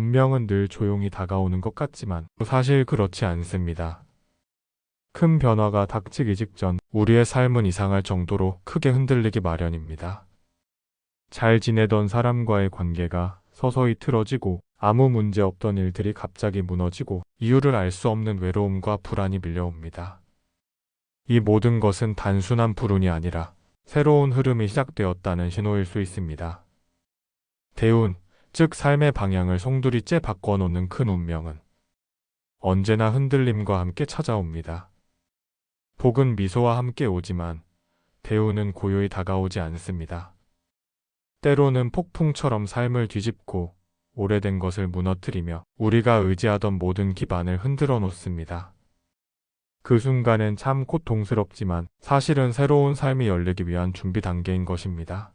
운명은 늘 조용히 다가오는 것 같지만 사실 그렇지 않습니다. 큰 변화가 닥치기 직전 우리의 삶은 이상할 정도로 크게 흔들리기 마련입니다. 잘 지내던 사람과의 관계가 서서히 틀어지고 아무 문제 없던 일들이 갑자기 무너지고 이유를 알 수 없는 외로움과 불안이 밀려옵니다. 이 모든 것은 단순한 불운이 아니라 새로운 흐름이 시작되었다는 신호일 수 있습니다. 대운, 즉 삶의 방향을 송두리째 바꿔놓는 큰 운명은 언제나 흔들림과 함께 찾아옵니다. 복은 미소와 함께 오지만 대운은 고요히 다가오지 않습니다. 때로는 폭풍처럼 삶을 뒤집고 오래된 것을 무너뜨리며 우리가 의지하던 모든 기반을 흔들어 놓습니다. 그 순간엔 참 고통스럽지만 사실은 새로운 삶이 열리기 위한 준비 단계인 것입니다.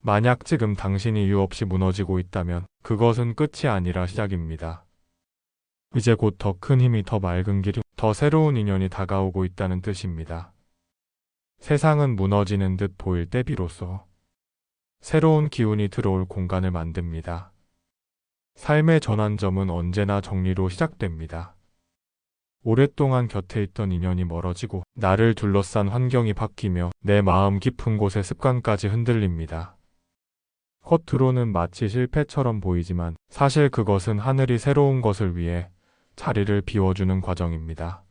만약 지금 당신이 이유 없이 무너지고 있다면 그것은 끝이 아니라 시작입니다. 이제 곧 더 큰 힘이, 더 맑은 길이, 더 새로운 인연이 다가오고 있다는 뜻입니다. 세상은 무너지는 듯 보일 때 비로소 새로운 기운이 들어올 공간을 만듭니다. 삶의 전환점은 언제나 정리로 시작됩니다. 오랫동안 곁에 있던 인연이 멀어지고 나를 둘러싼 환경이 바뀌며 내 마음 깊은 곳의 습관까지 흔들립니다. 겉으로는 마치 실패처럼 보이지만 사실 그것은 하늘이 새로운 것을 위해 자리를 비워주는 과정입니다.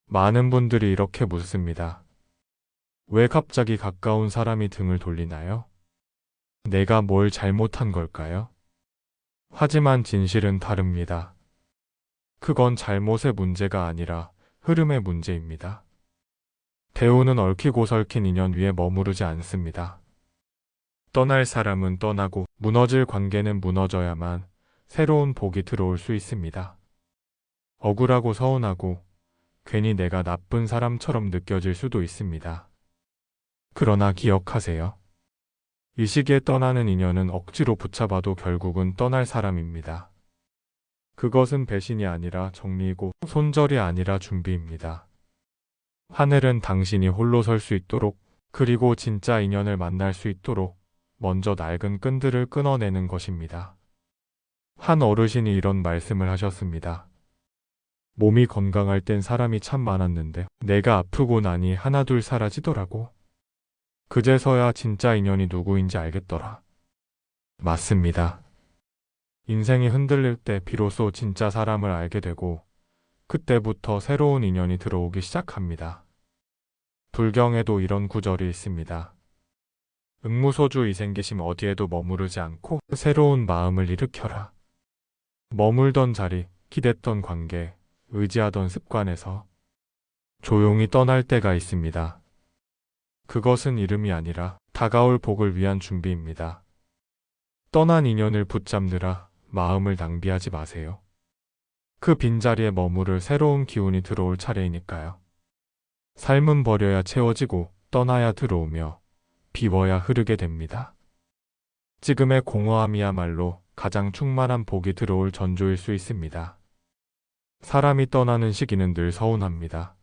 많은 분들이 이렇게 묻습니다. 왜 갑자기 가까운 사람이 등을 돌리나요? 내가 뭘 잘못한 걸까요? 하지만 진실은 다릅니다. 그건 잘못의 문제가 아니라 흐름의 문제입니다. 대우는 얽히고 설킨 인연 위에 머무르지 않습니다. 떠날 사람은 떠나고 무너질 관계는 무너져야만 새로운 복이 들어올 수 있습니다. 억울하고 서운하고 괜히 내가 나쁜 사람처럼 느껴질 수도 있습니다. 그러나 기억하세요. 이 시기에 떠나는 인연은 억지로 붙잡아도 결국은 떠날 사람입니다. 그것은 배신이 아니라 정리이고 손절이 아니라 준비입니다. 하늘은 당신이 홀로 설 수 있도록 그리고 진짜 인연을 만날 수 있도록 먼저 낡은 끈들을 끊어내는 것입니다. 한 어르신이 이런 말씀을 하셨습니다. 몸이 건강할 땐 사람이 참 많았는데 내가 아프고 나니 하나둘 사라지더라고. 그제서야 진짜 인연이 누구인지 알겠더라. 맞습니다. 인생이 흔들릴 때 비로소 진짜 사람을 알게 되고 그때부터 새로운 인연이 들어오기 시작합니다. 불경에도 이런 구절이 있습니다. 응무소주 이생기심 어디에도 머무르지 않고 새로운 마음을 일으켜라. 머물던 자리, 기댔던 관계, 의지하던 습관에서 조용히 떠날 때가 있습니다. 그것은 이름이 아니라 다가올 복을 위한 준비입니다. 떠난 인연을 붙잡느라 마음을 낭비하지 마세요. 그 빈자리에 머무를 새로운 기운이 들어올 차례이니까요. 삶은 버려야 채워지고 떠나야 들어오며 비워야 흐르게 됩니다. 지금의 공허함이야말로 가장 충만한 복이 들어올 전조일 수 있습니다. 사람이 떠나는 시기는 늘 서운합니다.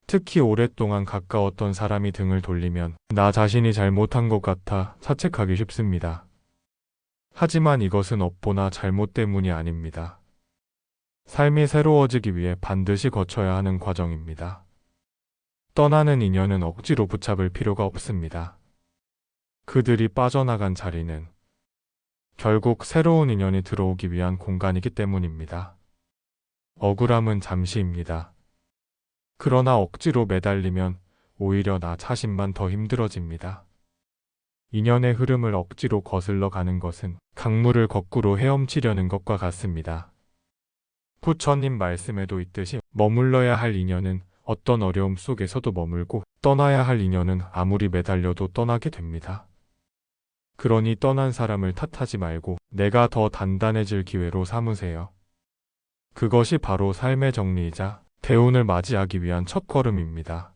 특히 오랫동안 가까웠던 사람이 등을 돌리면 나 자신이 잘못한 것 같아 자책하기 쉽습니다. 하지만 이것은 업보나 잘못 때문이 아닙니다. 삶이 새로워지기 위해 반드시 거쳐야 하는 과정입니다. 떠나는 인연은 억지로 붙잡을 필요가 없습니다. 그들이 빠져나간 자리는 결국 새로운 인연이 들어오기 위한 공간이기 때문입니다. 억울함은 잠시입니다. 그러나 억지로 매달리면 오히려 나 자신만 더 힘들어집니다. 인연의 흐름을 억지로 거슬러 가는 것은 강물을 거꾸로 헤엄치려는 것과 같습니다. 부처님 말씀에도 있듯이 머물러야 할 인연은 어떤 어려움 속에서도 머물고 떠나야 할 인연은 아무리 매달려도 떠나게 됩니다. 그러니 떠난 사람을 탓하지 말고 내가 더 단단해질 기회로 삼으세요. 그것이 바로 삶의 정리이자 대운을 맞이하기 위한 첫걸음입니다.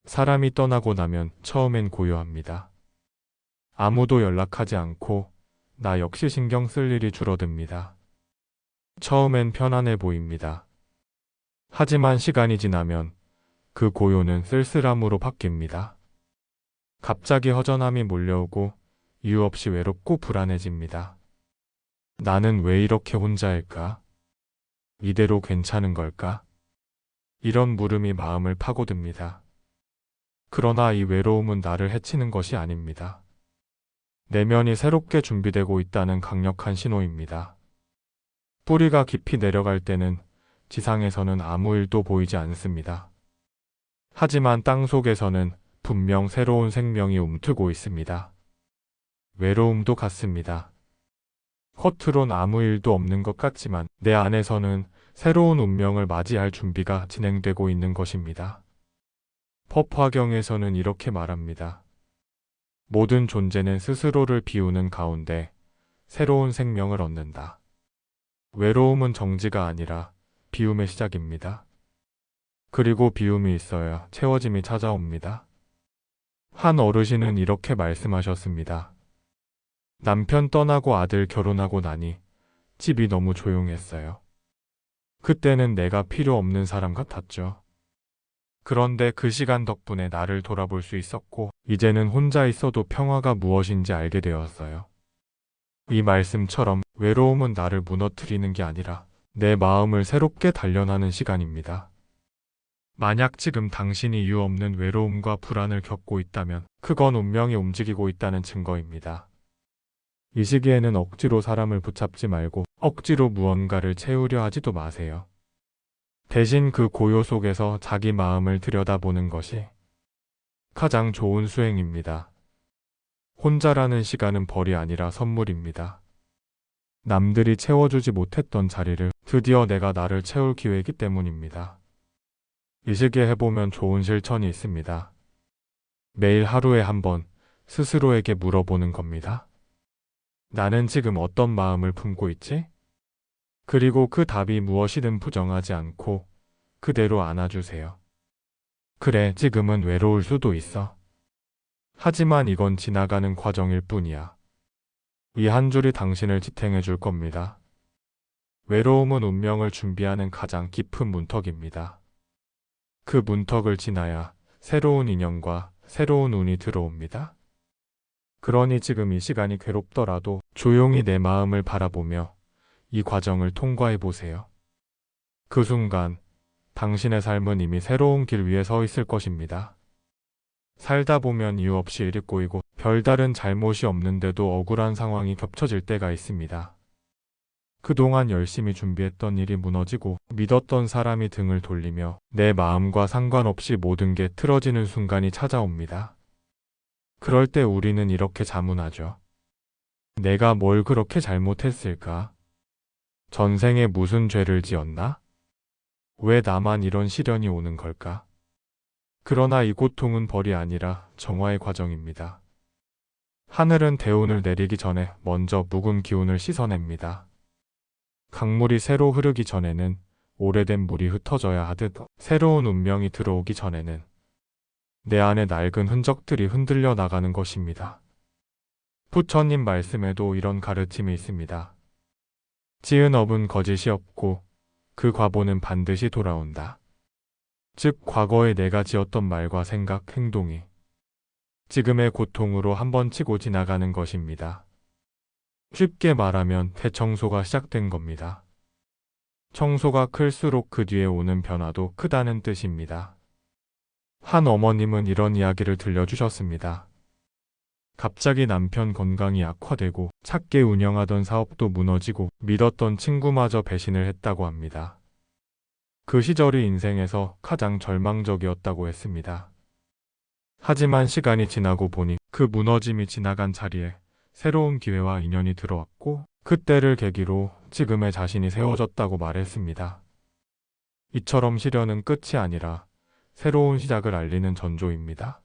사람이 떠나고 나면 처음엔 고요합니다. 아무도 연락하지 않고 나 역시 신경 쓸 일이 줄어듭니다. 처음엔 편안해 보입니다. 하지만 시간이 지나면 그 고요는 쓸쓸함으로 바뀝니다. 갑자기 허전함이 몰려오고 이유 없이 외롭고 불안해집니다. 나는 왜 이렇게 혼자일까? 이대로 괜찮은 걸까? 이런 물음이 마음을 파고듭니다. 그러나 이 외로움은 나를 해치는 것이 아닙니다. 내면이 새롭게 준비되고 있다는 강력한 신호입니다. 뿌리가 깊이 내려갈 때는 지상에서는 아무 일도 보이지 않습니다. 하지만 땅 속에서는 분명 새로운 생명이 움트고 있습니다. 외로움도 같습니다. 겉으론 아무 일도 없는 것 같지만 내 안에서는 새로운 운명을 맞이할 준비가 진행되고 있는 것입니다. 법화경에서는 이렇게 말합니다. 모든 존재는 스스로를 비우는 가운데 새로운 생명을 얻는다. 외로움은 정지가 아니라 비움의 시작입니다. 그리고 비움이 있어야 채워짐이 찾아옵니다. 한 어르신은 이렇게 말씀하셨습니다. 남편 떠나고 아들 결혼하고 나니 집이 너무 조용했어요. 그때는 내가 필요 없는 사람 같았죠. 그런데 그 시간 덕분에 나를 돌아볼 수 있었고, 이제는 혼자 있어도 평화가 무엇인지 알게 되었어요. 이 말씀처럼 외로움은 나를 무너뜨리는 게 아니라 내 마음을 새롭게 단련하는 시간입니다. 만약 지금 당신이 이유 없는 외로움과 불안을 겪고 있다면 그건 운명이 움직이고 있다는 증거입니다. 이 시기에는 억지로 사람을 붙잡지 말고 억지로 무언가를 채우려 하지도 마세요. 대신 그 고요 속에서 자기 마음을 들여다보는 것이 가장 좋은 수행입니다. 혼자라는 시간은 벌이 아니라 선물입니다. 남들이 채워주지 못했던 자리를 드디어 내가 나를 채울 기회이기 때문입니다. 이 시기에 해보면 좋은 실천이 있습니다. 매일 하루에 한 번 스스로에게 물어보는 겁니다. 나는 지금 어떤 마음을 품고 있지? 그리고 그 답이 무엇이든 부정하지 않고 그대로 안아주세요. 그래, 지금은 외로울 수도 있어. 하지만 이건 지나가는 과정일 뿐이야. 이 한 줄이 당신을 지탱해 줄 겁니다. 외로움은 운명을 준비하는 가장 깊은 문턱입니다. 그 문턱을 지나야 새로운 인연과 새로운 운이 들어옵니다. 그러니 지금 이 시간이 괴롭더라도 조용히 내 마음을 바라보며 이 과정을 통과해 보세요. 그 순간 당신의 삶은 이미 새로운 길 위에 서 있을 것입니다. 살다 보면 이유 없이 일이 꼬이고 별다른 잘못이 없는데도 억울한 상황이 겹쳐질 때가 있습니다. 그동안 열심히 준비했던 일이 무너지고 믿었던 사람이 등을 돌리며 내 마음과 상관없이 모든 게 틀어지는 순간이 찾아옵니다. 그럴 때 우리는 이렇게 자문하죠. 내가 뭘 그렇게 잘못했을까? 전생에 무슨 죄를 지었나? 왜 나만 이런 시련이 오는 걸까? 그러나 이 고통은 벌이 아니라 정화의 과정입니다. 하늘은 대운을 내리기 전에 먼저 묵은 기운을 씻어냅니다. 강물이 새로 흐르기 전에는 오래된 물이 흩어져야 하듯 새로운 운명이 들어오기 전에는 내 안의 낡은 흔적들이 흔들려 나가는 것입니다. 부처님 말씀에도 이런 가르침이 있습니다. 지은 업은 거짓이 없고 그 과보는 반드시 돌아온다. 즉 과거에 내가 지었던 말과 생각, 행동이 지금의 고통으로 한번 치고 지나가는 것입니다. 쉽게 말하면 대청소가 시작된 겁니다. 청소가 클수록 그 뒤에 오는 변화도 크다는 뜻입니다. 한 어머님은 이런 이야기를 들려주셨습니다. 갑자기 남편 건강이 악화되고 작게 운영하던 사업도 무너지고 믿었던 친구마저 배신을 했다고 합니다. 그 시절이 인생에서 가장 절망적이었다고 했습니다. 하지만 시간이 지나고 보니 그 무너짐이 지나간 자리에 새로운 기회와 인연이 들어왔고 그때를 계기로 지금의 자신이 세워졌다고 말했습니다. 이처럼 시련은 끝이 아니라 새로운 시작을 알리는 전조입니다.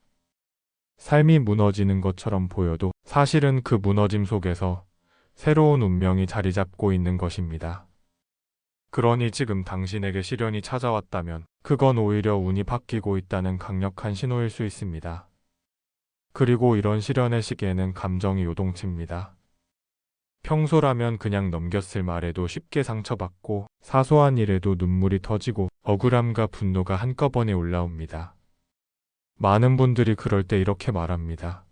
삶이 무너지는 것처럼 보여도 사실은 그 무너짐 속에서 새로운 운명이 자리 잡고 있는 것입니다. 그러니 지금 당신에게 시련이 찾아왔다면 그건 오히려 운이 바뀌고 있다는 강력한 신호일 수 있습니다. 그리고 이런 시련의 시기에는 감정이 요동칩니다. 평소라면 그냥 넘겼을 말에도 쉽게 상처받고 사소한 일에도 눈물이 터지고 억울함과 분노가 한꺼번에 올라옵니다. 많은 분들이 그럴 때 이렇게 말합니다.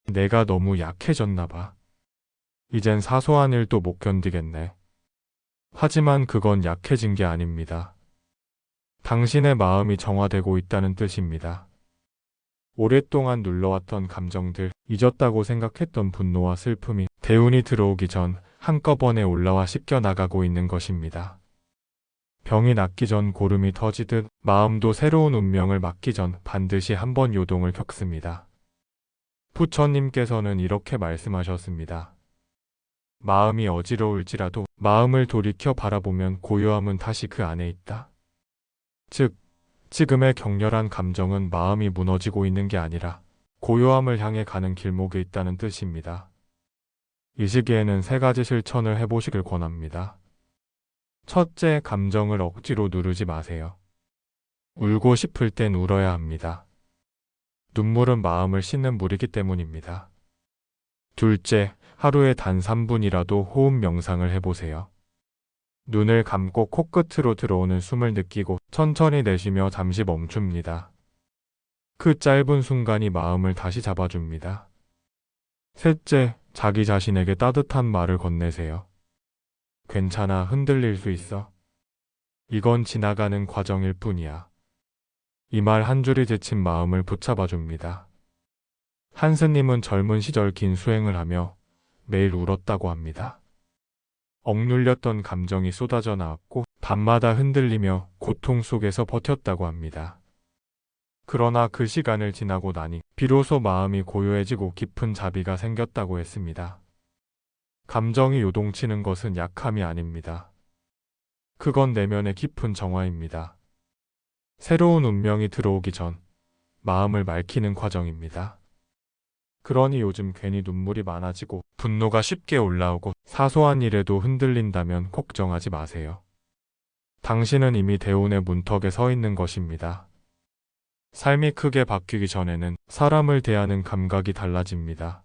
내가 너무 약해졌나 봐. 이젠 사소한 일도 못 견디겠네. 하지만 그건 약해진 게 아닙니다. 당신의 마음이 정화되고 있다는 뜻입니다. 오랫동안 눌러왔던 감정들, 잊었다고 생각했던 분노와 슬픔이 대운이 들어오기 전 한꺼번에 올라와 씻겨나가고 있는 것입니다. 병이 낫기 전 고름이 터지듯 마음도 새로운 운명을 맞기 전 반드시 한번 요동을 겪습니다. 부처님께서는 이렇게 말씀하셨습니다. 마음이 어지러울지라도 마음을 돌이켜 바라보면 고요함은 다시 그 안에 있다. 즉, 지금의 격렬한 감정은 마음이 무너지고 있는 게 아니라 고요함을 향해 가는 길목에 있다는 뜻입니다. 이 시기에는 3가지 실천을 해보시길 권합니다. 첫째, 감정을 억지로 누르지 마세요. 울고 싶을 땐 울어야 합니다. 눈물은 마음을 씻는 물이기 때문입니다. 둘째, 하루에 단 3분이라도 호흡 명상을 해보세요. 눈을 감고 코끝으로 들어오는 숨을 느끼고 천천히 내쉬며 잠시 멈춥니다. 그 짧은 순간이 마음을 다시 잡아줍니다. 셋째, 자기 자신에게 따뜻한 말을 건네세요. 괜찮아, 흔들릴 수 있어. 이건 지나가는 과정일 뿐이야. 이 말 한 줄이 지친 마음을 붙잡아줍니다. 한 스님은 젊은 시절 긴 수행을 하며 매일 울었다고 합니다. 억눌렸던 감정이 쏟아져 나왔고 밤마다 흔들리며 고통 속에서 버텼다고 합니다. 그러나 그 시간을 지나고 나니 비로소 마음이 고요해지고 깊은 자비가 생겼다고 했습니다. 감정이 요동치는 것은 약함이 아닙니다. 그건 내면의 깊은 정화입니다. 새로운 운명이 들어오기 전 마음을 맑히는 과정입니다. 그러니 요즘 괜히 눈물이 많아지고 분노가 쉽게 올라오고 사소한 일에도 흔들린다면 걱정하지 마세요. 당신은 이미 대운의 문턱에 서 있는 것입니다. 삶이 크게 바뀌기 전에는 사람을 대하는 감각이 달라집니다.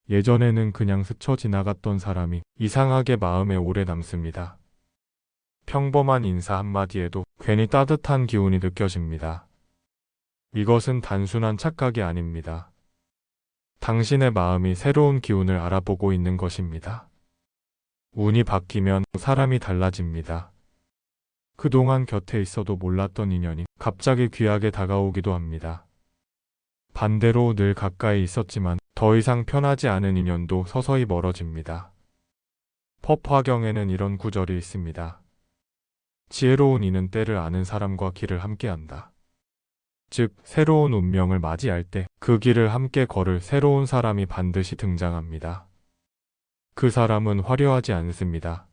예전에는 그냥 스쳐 지나갔던 사람이 이상하게 마음에 오래 남습니다. 평범한 인사 한마디에도 괜히 따뜻한 기운이 느껴집니다. 이것은 단순한 착각이 아닙니다. 당신의 마음이 새로운 기운을 알아보고 있는 것입니다. 운이 바뀌면 사람이 달라집니다. 그동안 곁에 있어도 몰랐던 인연이 갑자기 귀하게 다가오기도 합니다. 반대로 늘 가까이 있었지만 더 이상 편하지 않은 인연도 서서히 멀어집니다. 법화경에는 이런 구절이 있습니다. 지혜로운 이는 때를 아는 사람과 길을 함께한다. 즉, 새로운 운명을 맞이할 때 그 길을 함께 걸을 새로운 사람이 반드시 등장합니다. 그 사람은 화려하지 않습니다.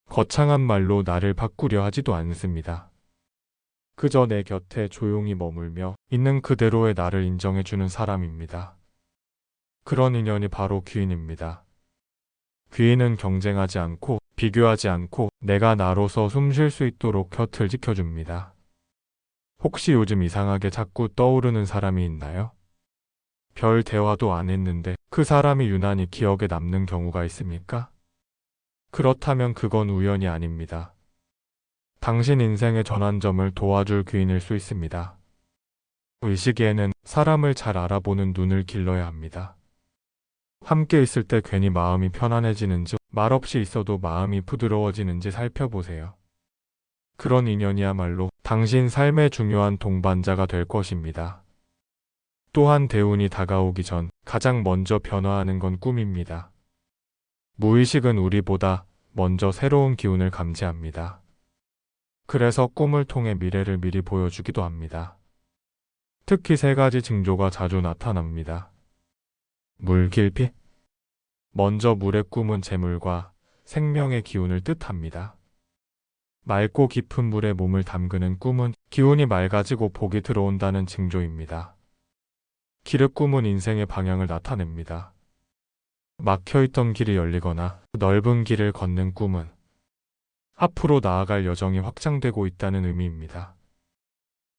거창한 말로 나를 바꾸려 하지도 않습니다. 그저 내 곁에 조용히 머물며 있는 그대로의 나를 인정해주는 사람입니다. 그런 인연이 바로 귀인입니다. 귀인은 경쟁하지 않고 비교하지 않고 내가 나로서 숨 쉴 수 있도록 곁을 지켜줍니다. 혹시 요즘 이상하게 자꾸 떠오르는 사람이 있나요? 별 대화도 안 했는데 그 사람이 유난히 기억에 남는 경우가 있습니까? 그렇다면 그건 우연이 아닙니다. 당신 인생의 전환점을 도와줄 귀인일 수 있습니다. 이 시기에는 사람을 잘 알아보는 눈을 길러야 합니다. 함께 있을 때 괜히 마음이 편안해지는지 말없이 있어도 마음이 부드러워지는지 살펴보세요. 그런 인연이야말로 당신 삶의 중요한 동반자가 될 것입니다. 또한 대운이 다가오기 전 가장 먼저 변화하는 건 꿈입니다. 무의식은 우리보다 먼저 새로운 기운을 감지합니다. 그래서 꿈을 통해 미래를 미리 보여주기도 합니다. 특히 3가지 징조가 자주 나타납니다. 물길피. 먼저 물의 꿈은 재물과 생명의 기운을 뜻합니다. 맑고 깊은 물에 몸을 담그는 꿈은 기운이 맑아지고 복이 들어온다는 징조입니다. 기륵 꿈은 인생의 방향을 나타냅니다. 막혀있던 길이 열리거나 넓은 길을 걷는 꿈은 앞으로 나아갈 여정이 확장되고 있다는 의미입니다.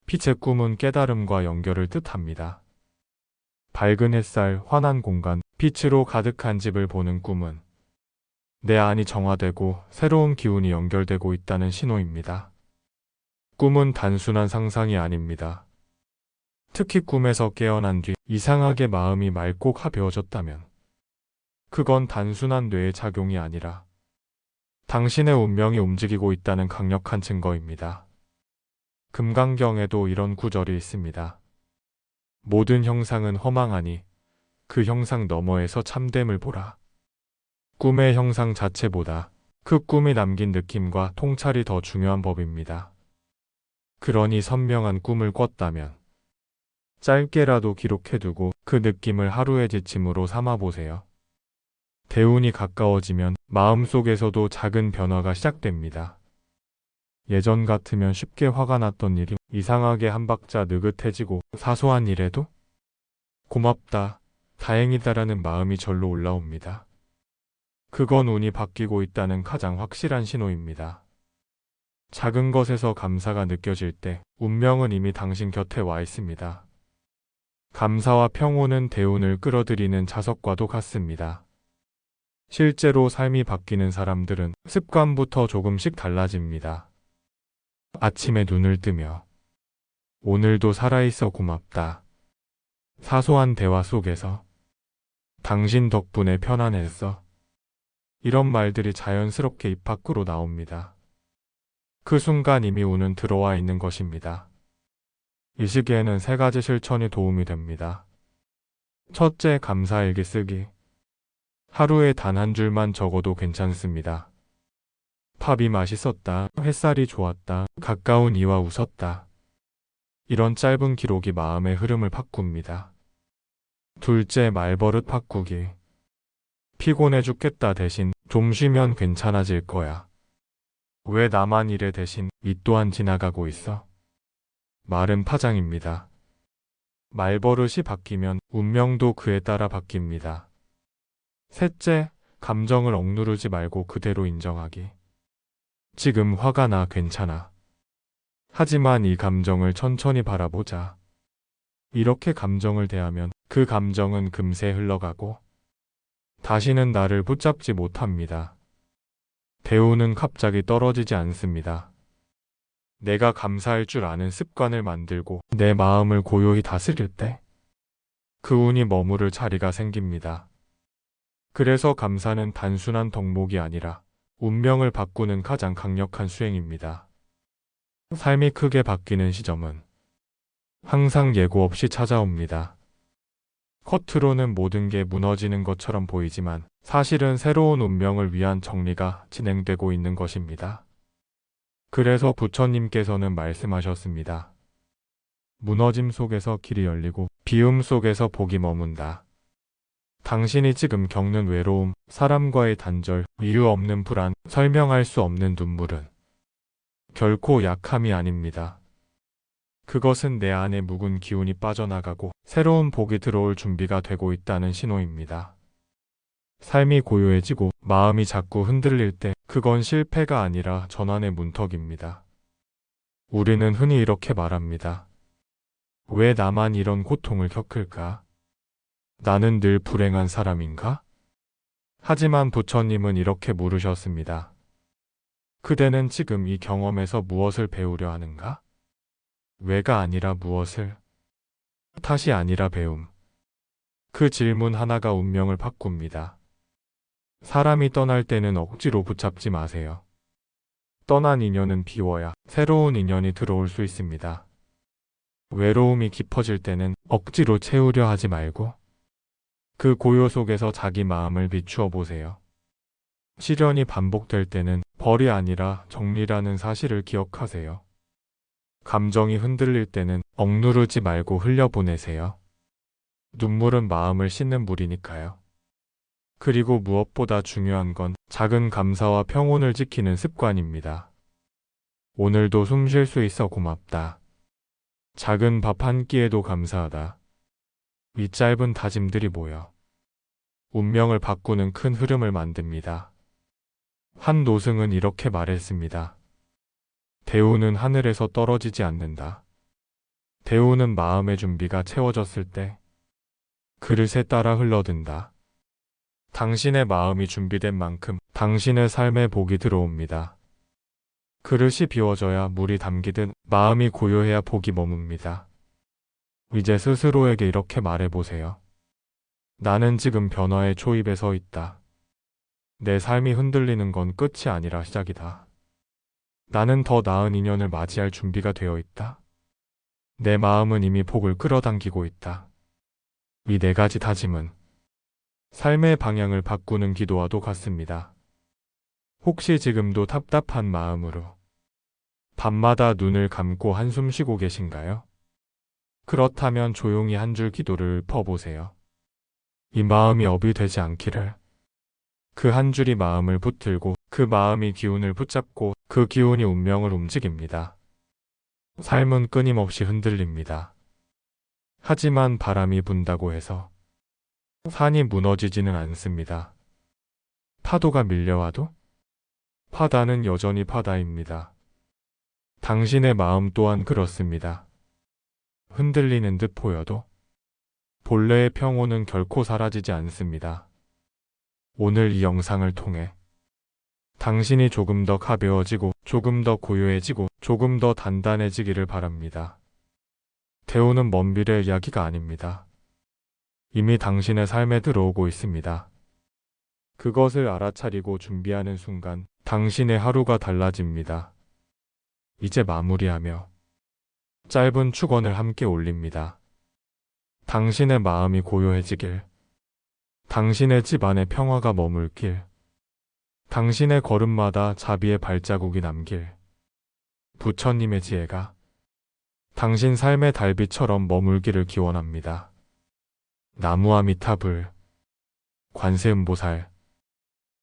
빛의 꿈은 깨달음과 연결을 뜻합니다. 밝은 햇살, 환한 공간, 빛으로 가득한 집을 보는 꿈은 내 안이 정화되고 새로운 기운이 연결되고 있다는 신호입니다. 꿈은 단순한 상상이 아닙니다. 특히 꿈에서 깨어난 뒤 이상하게 마음이 맑고 가벼워졌다면 그건 단순한 뇌의 작용이 아니라 당신의 운명이 움직이고 있다는 강력한 증거입니다. 금강경에도 이런 구절이 있습니다. 모든 형상은 허망하니 그 형상 너머에서 참됨을 보라. 꿈의 형상 자체보다 그 꿈이 남긴 느낌과 통찰이 더 중요한 법입니다. 그러니 선명한 꿈을 꿨다면 짧게라도 기록해두고 그 느낌을 하루의 지침으로 삼아보세요. 대운이 가까워지면 마음속에서도 작은 변화가 시작됩니다. 예전 같으면 쉽게 화가 났던 일이 이상하게 한 박자 느긋해지고 사소한 일에도 고맙다, 다행이다라는 마음이 절로 올라옵니다. 그건 운이 바뀌고 있다는 가장 확실한 신호입니다. 작은 것에서 감사가 느껴질 때 운명은 이미 당신 곁에 와 있습니다. 감사와 평온은 대운을 끌어들이는 자석과도 같습니다. 실제로 삶이 바뀌는 사람들은 습관부터 조금씩 달라집니다. 아침에 눈을 뜨며 오늘도 살아있어 고맙다. 사소한 대화 속에서 당신 덕분에 편안했어. 이런 말들이 자연스럽게 입 밖으로 나옵니다. 그 순간 이미 운은 들어와 있는 것입니다. 이 시기에는 3가지 실천이 도움이 됩니다. 첫째, 감사일기 쓰기. 하루에 단 한 줄만 적어도 괜찮습니다. 밥이 맛있었다, 햇살이 좋았다, 가까운 이와 웃었다. 이런 짧은 기록이 마음의 흐름을 바꿉니다. 둘째, 말버릇 바꾸기. 피곤해 죽겠다 대신 좀 쉬면 괜찮아질 거야. 왜 나만 이래 대신 이 또한 지나가고 있어? 말은 파장입니다. 말버릇이 바뀌면 운명도 그에 따라 바뀝니다. 셋째, 감정을 억누르지 말고 그대로 인정하기. 지금 화가 나 괜찮아. 하지만 이 감정을 천천히 바라보자. 이렇게 감정을 대하면 그 감정은 금세 흘러가고 다시는 나를 붙잡지 못합니다. 대운은 갑자기 떨어지지 않습니다. 내가 감사할 줄 아는 습관을 만들고 내 마음을 고요히 다스릴 때 그 운이 머무를 자리가 생깁니다. 그래서 감사는 단순한 덕목이 아니라 운명을 바꾸는 가장 강력한 수행입니다. 삶이 크게 바뀌는 시점은 항상 예고 없이 찾아옵니다. 겉으로는 모든 게 무너지는 것처럼 보이지만 사실은 새로운 운명을 위한 정리가 진행되고 있는 것입니다. 그래서 부처님께서는 말씀하셨습니다. 무너짐 속에서 길이 열리고 비움 속에서 복이 머문다. 당신이 지금 겪는 외로움, 사람과의 단절, 이유 없는 불안, 설명할 수 없는 눈물은 결코 약함이 아닙니다. 그것은 내 안에 묵은 기운이 빠져나가고 새로운 복이 들어올 준비가 되고 있다는 신호입니다. 삶이 고요해지고 마음이 자꾸 흔들릴 때 그건 실패가 아니라 전환의 문턱입니다. 우리는 흔히 이렇게 말합니다. 왜 나만 이런 고통을 겪을까? 나는 늘 불행한 사람인가? 하지만 부처님은 이렇게 물으셨습니다. 그대는 지금 이 경험에서 무엇을 배우려 하는가? 왜가 아니라 무엇을? 탓이 아니라 배움. 그 질문 하나가 운명을 바꿉니다. 사람이 떠날 때는 억지로 붙잡지 마세요. 떠난 인연은 비워야 새로운 인연이 들어올 수 있습니다. 외로움이 깊어질 때는 억지로 채우려 하지 말고 그 고요 속에서 자기 마음을 비추어 보세요. 시련이 반복될 때는 벌이 아니라 정리라는 사실을 기억하세요. 감정이 흔들릴 때는 억누르지 말고 흘려보내세요. 눈물은 마음을 씻는 물이니까요. 그리고 무엇보다 중요한 건 작은 감사와 평온을 지키는 습관입니다. 오늘도 숨 쉴 수 있어 고맙다. 작은 밥 한 끼에도 감사하다. 이 짧은 다짐들이 모여 운명을 바꾸는 큰 흐름을 만듭니다. 한 노승은 이렇게 말했습니다. 대운은 하늘에서 떨어지지 않는다. 대운은 마음의 준비가 채워졌을 때 그릇에 따라 흘러든다. 당신의 마음이 준비된 만큼 당신의 삶에 복이 들어옵니다. 그릇이 비워져야 물이 담기듯 마음이 고요해야 복이 머뭅니다. 이제 스스로에게 이렇게 말해보세요. 나는 지금 변화의 초입에 서 있다. 내 삶이 흔들리는 건 끝이 아니라 시작이다. 나는 더 나은 인연을 맞이할 준비가 되어 있다. 내 마음은 이미 복을 끌어당기고 있다. 이 네 가지 다짐은 삶의 방향을 바꾸는 기도와도 같습니다. 혹시 지금도 답답한 마음으로 밤마다 눈을 감고 한숨 쉬고 계신가요? 그렇다면 조용히 한 줄 기도를 퍼보세요. 이 마음이 업이 되지 않기를. 그 한 줄이 마음을 붙들고 그 마음이 기운을 붙잡고 그 기운이 운명을 움직입니다. 삶은 끊임없이 흔들립니다. 하지만 바람이 분다고 해서 산이 무너지지는 않습니다. 파도가 밀려와도 바다는 여전히 바다입니다. 당신의 마음 또한 그렇습니다. 흔들리는 듯 보여도 본래의 평온은 결코 사라지지 않습니다. 오늘 이 영상을 통해 당신이 조금 더 가벼워지고 조금 더 고요해지고 조금 더 단단해지기를 바랍니다. 대우는 먼 미래의 이야기가 아닙니다. 이미 당신의 삶에 들어오고 있습니다. 그것을 알아차리고 준비하는 순간 당신의 하루가 달라집니다. 이제 마무리하며 짧은 축원을 함께 올립니다. 당신의 마음이 고요해지길, 당신의 집안에 평화가 머물길, 당신의 걸음마다 자비의 발자국이 남길, 부처님의 지혜가 당신 삶의 달빛처럼 머물기를 기원합니다. 나무아미타불, 관세음보살.